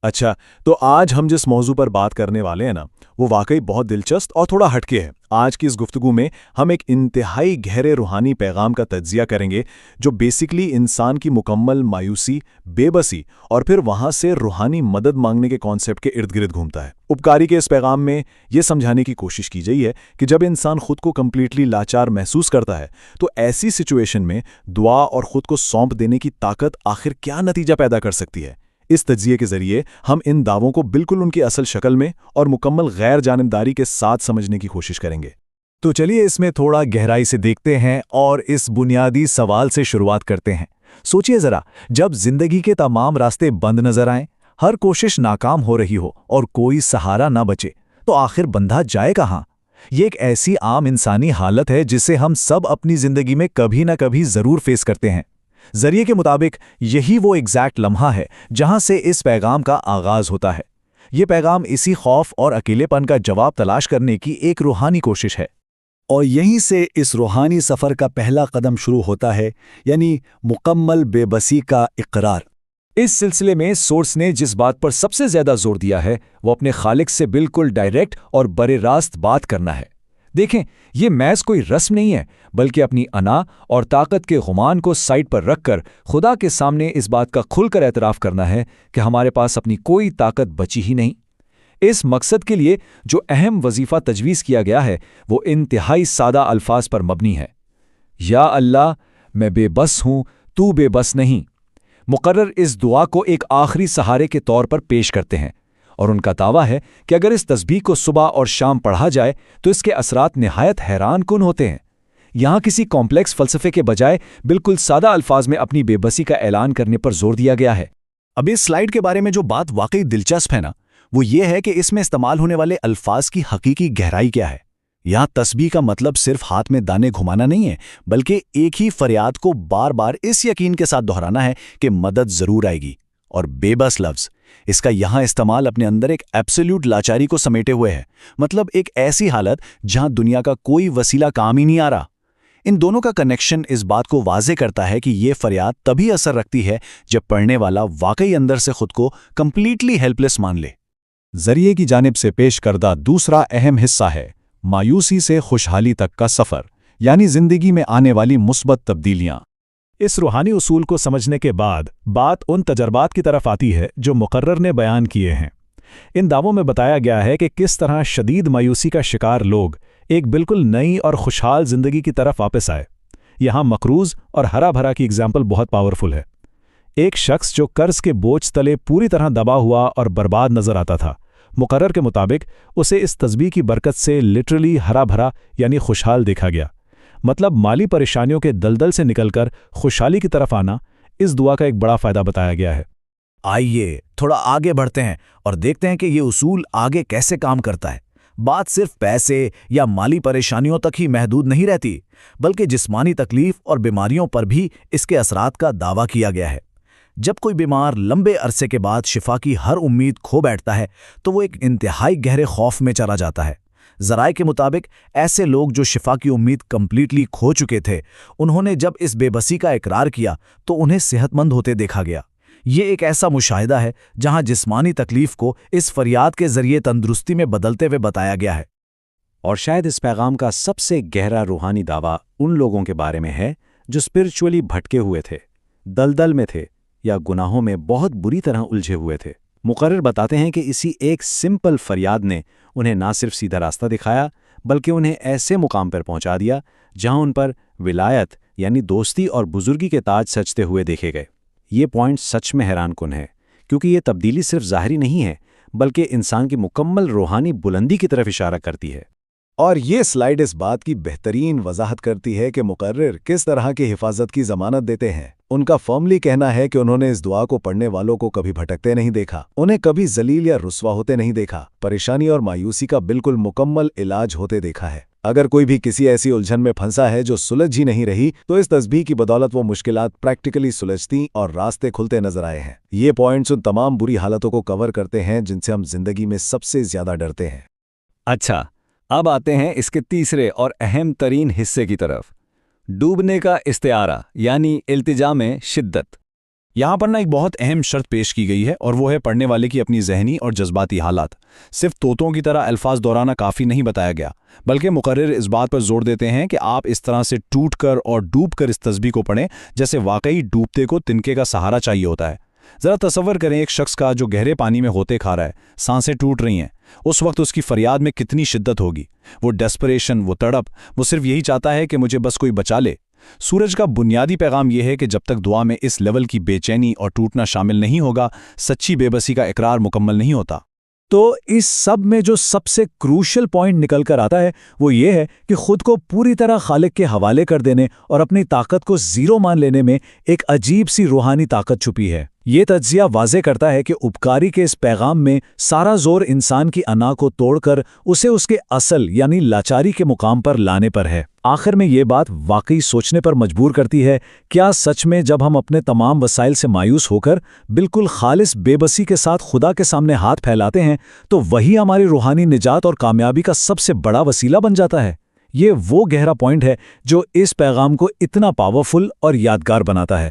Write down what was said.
अच्छा, तो आज हम जिस मौजू पर बात करने वाले हैं ना, वो वाकई बहुत दिलचस्प और थोड़ा हटके है। आज की इस गुफ्तगू में हम एक इंतहाई गहरे रूहानी पैगाम का तज्जिया करेंगे, जो बेसिकली इंसान की मुकम्मल मायूसी, बेबसी और फिर वहाँ से रूहानी मदद मांगने के कॉन्सेप्ट के इर्द गिर्द घूमता है। उपकारी के इस पैगाम में ये समझाने की कोशिश की गई है कि जब इंसान खुद को कम्प्लीटली लाचार महसूस करता है, तो ऐसी सिचुएशन में दुआ और खुद को सौंप देने की ताकत आखिर क्या नतीजा पैदा कर सकती है। इस तज्जिए के जरिए हम इन दावों को बिल्कुल उनकी असल शक्ल में और मुकम्मल गैर जानिबदारी के साथ समझने की कोशिश करेंगे। तो चलिए इसमें थोड़ा गहराई से देखते हैं और इस बुनियादी सवाल से शुरुआत करते हैं। सोचिए जरा, जब जिंदगी के तमाम रास्ते बंद नजर आएं, हर कोशिश नाकाम हो रही हो और कोई सहारा ना बचे, तो आखिर बंधा जाए कहाँ? ये एक ऐसी आम इंसानी हालत है जिसे हम सब अपनी जिंदगी में कभी ना कभी जरूर फेस करते हैं। जरिए के मुताबिक यही वो एग्जैक्ट लम्हा है जहां से इस पैगाम का आगाज होता है। ये पैगाम इसी खौफ और अकेलेपन का जवाब तलाश करने की एक रूहानी कोशिश है। और यहीं से इस रूहानी सफ़र का पहला कदम शुरू होता है, यानी मुकम्मल बेबसी का इकरार। इस सिलसिले में सोर्स ने जिस बात पर सबसे ज्यादा जोर दिया है, वो अपने खालिक से बिल्कुल डायरेक्ट और बरे रास्त बात करना है। देखें, ये महज कोई रस्म नहीं है, बल्कि अपनी अना और ताकत के गुमान को साइड पर रखकर खुदा के सामने इस बात का खुलकर एतराफ़ करना है कि हमारे पास अपनी कोई ताकत बची ही नहीं। इस मकसद के लिए जो अहम वजीफ़ा तजवीज़ किया गया है, वो इंतहाई सादा अल्फाज पर मबनी है। या अल्लाह, मैं बेबस हूँ, तू बेबस नहीं। मुकर्रर इस दुआ को एक आखिरी सहारे के तौर पर पेश करते हैं, और उनका दावा है कि अगर इस तस्बीह को सुबह और शाम पढ़ा जाए तो इसके असरात निहायत हैरान कुन होते हैं। यहाँ किसी कॉम्प्लेक्स फ़लसफ़े के बजाय बिल्कुल सादा अल्फाज में अपनी बेबसी का ऐलान करने पर जोर दिया गया है। अब इस स्लाइड के बारे में जो बात वाकई दिलचस्प है ना, वो ये है कि इसमें इस्तेमाल होने वाले अल्फाज की हकीकी गहराई क्या है। यहाँ तस्बीह का मतलब सिर्फ हाथ में दाने घुमाना नहीं है, बल्कि एक ही फरियाद को बार बार इस यकीन के साथ दोहराना है कि मदद ज़रूर आएगी। और बेबस लफ्ज़, इसका यहाँ इस्तेमाल अपने अंदर एक एब्सोल्यूट लाचारी को समेटे हुए है, मतलब एक ऐसी हालत जहाँ दुनिया का कोई वसीला काम ही नहीं आ रहा। इन दोनों का कनेक्शन इस बात को वाजे करता है कि ये फरियाद तभी असर रखती है जब पढ़ने वाला वाकई अंदर से खुद को कंप्लीटली हेल्पलेस मान ले। जरिए की जानिब से पेश करदा दूसरा अहम हिस्सा है मायूसी से खुशहाली तक का सफ़र, यानी जिंदगी में आने वाली मुस्बत तब्दीलियाँ। इस रूहानी उसूल को समझने के बाद बात उन तजर्बात की तरफ आती है जो मुकर्रर ने बयान किए हैं। इन दावों में बताया गया है कि किस तरह शदीद मायूसी का शिकार लोग एक बिल्कुल नई और खुशहाल जिंदगी की तरफ वापस आए। यहाँ मकरूज और हरा भरा की एग्जाम्पल बहुत पावरफुल है। एक शख्स जो कर्ज के बोझ तले पूरी तरह दबा हुआ और बर्बाद नजर आता था, मुकर्रर के मुताबिक उसे इस तस्बीह की बरकत से लिटरली हरा भरा यानी खुशहाल देखा गया। मतलब माली परेशानियों के दलदल से निकलकर खुशहाली की तरफ आना इस दुआ का एक बड़ा फायदा बताया गया है। आइए थोड़ा आगे बढ़ते हैं और देखते हैं कि ये उसूल आगे कैसे काम करता है। बात सिर्फ पैसे या माली परेशानियों तक ही महदूद नहीं रहती, बल्कि जिस्मानी तकलीफ और बीमारियों पर भी इसके असरात का दावा किया गया है। जब कोई बीमार लंबे अरसे के बाद शिफा की हर उम्मीद खो बैठता है, तो वो एक इंतहाई गहरे खौफ में चला जाता है। ज़राए के मुताबिक ऐसे लोग जो शिफा की उम्मीद कंप्लीटली खो चुके थे, उन्होंने जब इस बेबसी का इकरार किया तो उन्हें सेहतमंद होते देखा गया। ये एक ऐसा मुशाहिदा है जहां जिस्मानी तकलीफ को इस फरियाद के जरिए तंदुरुस्ती में बदलते हुए बताया गया है। और शायद इस पैगाम का सबसे गहरा रूहानी दावा उन लोगों के बारे में है जो स्पिरिचुअली भटके हुए थे, दलदल में थे या गुनाहों में बहुत बुरी तरह उलझे हुए थे। मुकर्रर बताते हैं कि इसी एक सिंपल फरियाद ने उन्हें ना सिर्फ सीधा रास्ता दिखाया, बल्कि उन्हें ऐसे मुकाम पर पहुंचा दिया जहां उन पर विलायत यानी दोस्ती और बुजुर्गी के ताज सजते हुए देखे गए। ये पॉइंट सच में हैरानकुन है, क्योंकि ये तब्दीली सिर्फ ज़ाहरी नहीं है, बल्कि इंसान की मुकम्मल रूहानी बुलंदी की तरफ इशारा करती है। और ये स्लाइड इस बात की बेहतरीन वजाहत करती है कि मुकर्रर किस तरह की हिफाजत की ज़मानत देते हैं। उनका फर्मली कहना है कि उन्होंने इस दुआ को पढ़ने वालों को कभी भटकते नहीं देखा, उन्हें कभी जलील या रुस्वा होते नहीं देखा, परेशानी और मायूसी का बिल्कुल मुकम्मल इलाज होते देखा है। अगर कोई भी किसी ऐसी उलझन में फंसा है जो सुलझ ही नहीं रही, तो इस तस्बीह की बदौलत वो मुश्किलात प्रैक्टिकली सुलझती और रास्ते खुलते नजर आए हैं। ये पॉइंट्स उन तमाम बुरी हालतों को कवर करते हैं जिनसे हम जिंदगी में सबसे ज्यादा डरते हैं। अच्छा, अब आते हैं इसके तीसरे और अहम तरीन हिस्से की तरफ, डूबने का इस्तिआरा यानी इल्तिजा में शिद्दत। یہاں پر ایک بہت اہم شرط پیش کی گئی ہے، اور وہ ہے پڑھنے والے کی اپنی ذہنی اور جذباتی حالات۔ صرف طوطوں کی طرح الفاظ دہرانا کافی نہیں بتایا گیا، بلکہ مقرر اس بات پر زور دیتے ہیں کہ آپ اس طرح سے ٹوٹ کر اور ڈوب کر اس تسبیح کو پڑھیں جیسے واقعی ڈوبتے کو تنکے کا سہارا چاہیے ہوتا ہے۔ ذرا تصور کریں ایک شخص کا جو گہرے پانی میں ہوتے کھا رہا ہے، سانسیں ٹوٹ رہی ہیں، اس وقت اس کی فریاد میں کتنی شدت ہوگی، وہ ڈیسپریشن، وہ تڑپ، وہ صرف یہی چاہتا ہے کہ مجھے بس کوئی بچا لے۔ سورج کا بنیادی پیغام یہ ہے کہ جب تک دعا میں اس لیول کی بے چینی اور ٹوٹنا شامل نہیں ہوگا، سچی بے بسی کا اقرار مکمل نہیں ہوتا۔ تو اس سب میں جو سب سے کروشل پوائنٹ نکل کر آتا ہے وہ یہ ہے کہ خود کو پوری طرح خالق کے حوالے کر دینے اور اپنی طاقت کو زیرو مان لینے میں ایک عجیب سی روحانی طاقت چھپی ہے۔ یہ تجزیہ واضح کرتا ہے کہ اپکاری کے اس پیغام میں سارا زور انسان کی انا کو توڑ کر اسے اس کے اصل یعنی لاچاری کے مقام پر لانے پر ہے۔ آخر میں یہ بات واقعی سوچنے پر مجبور کرتی ہے، کیا سچ میں جب ہم اپنے تمام وسائل سے مایوس ہو کر بالکل خالص بے بسی کے ساتھ خدا کے سامنے ہاتھ پھیلاتے ہیں تو وہی ہماری روحانی نجات اور کامیابی کا سب سے بڑا وسیلہ بن جاتا ہے؟ یہ وہ گہرا پوائنٹ ہے جو اس پیغام کو اتنا پاورفل اور یادگار بناتا ہے۔